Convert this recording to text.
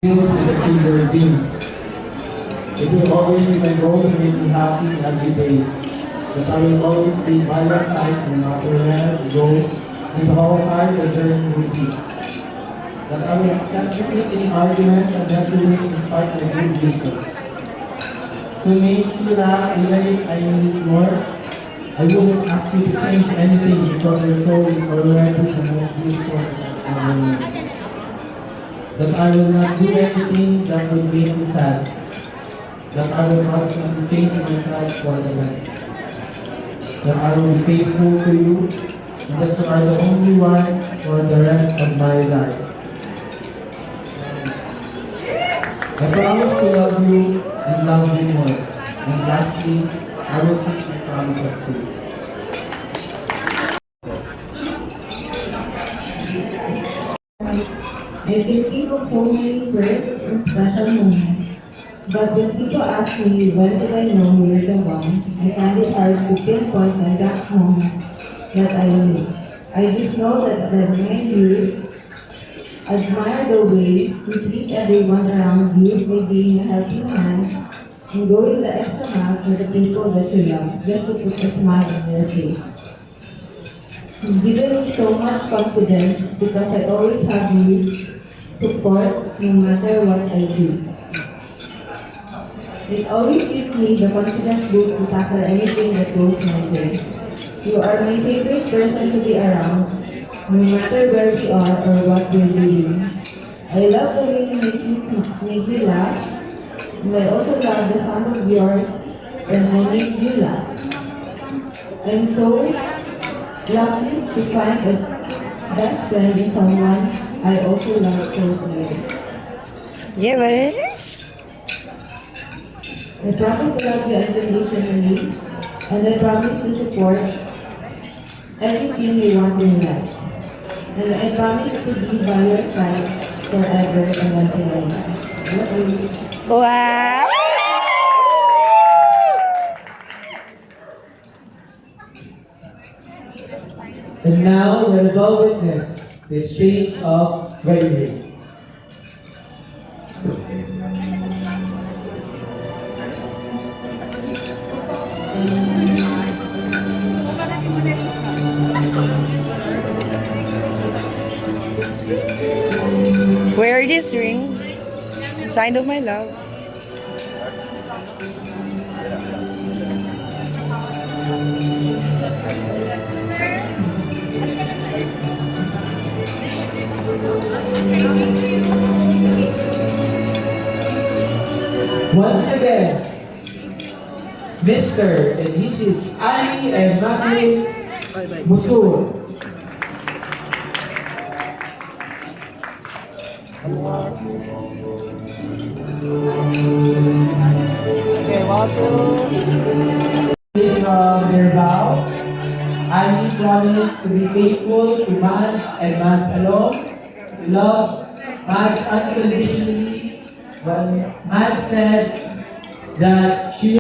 to achieve your dreams. It will always be my goal to make you happy every day. That I will always be by your side no matter where you go and how hard the journey will be. That I will accept defeat in arguments and let you win despite my good reasons. To make you laugh even if I need more, I wouldn't ask you to change anything because your soul is already the most beautiful and ever. That I will not do anything that would make you sad. That I will constantly change myself for the best. That I will be faithful to you, and that you are the only one for the rest of my life. I promise to love you and love you more. And lastly, I will keep my promises to you. I can think of so many firsts and special moments. But when people ask me when did I know you're the one, I find it hard to pinpoint the exact moment that I knew. I just know that I remind you, admire the way you treat everyone around you by being a helping hand and going the extra mile for the people that you love just to put a smile on their face. You've given me so much confidence because I always have you support no matter what I do. It always gives me the confidence boost to tackle anything that goes my way. You are my favorite person to be around, no matter where we are or what we're doing. I love the way you make me laugh, and I also love the sound of yours when I make you laugh. I'm so lucky to find a best friend in someone I also love so dearly. Yes. I promise to love you unconditionally, and I promise to support everything you want in life. And I promise to be by your side forever and until I die. Love you. Wow. And now let us all witness the exchange of wedding rings. Wear this ring. Sign of my love. Once again, Mr. and Mrs. Ali and Matthew Musur. Okay, based on their vows, Ali promised to be faithful to Mads and Mads alone, to love Mads unconditionally. But Mads said that she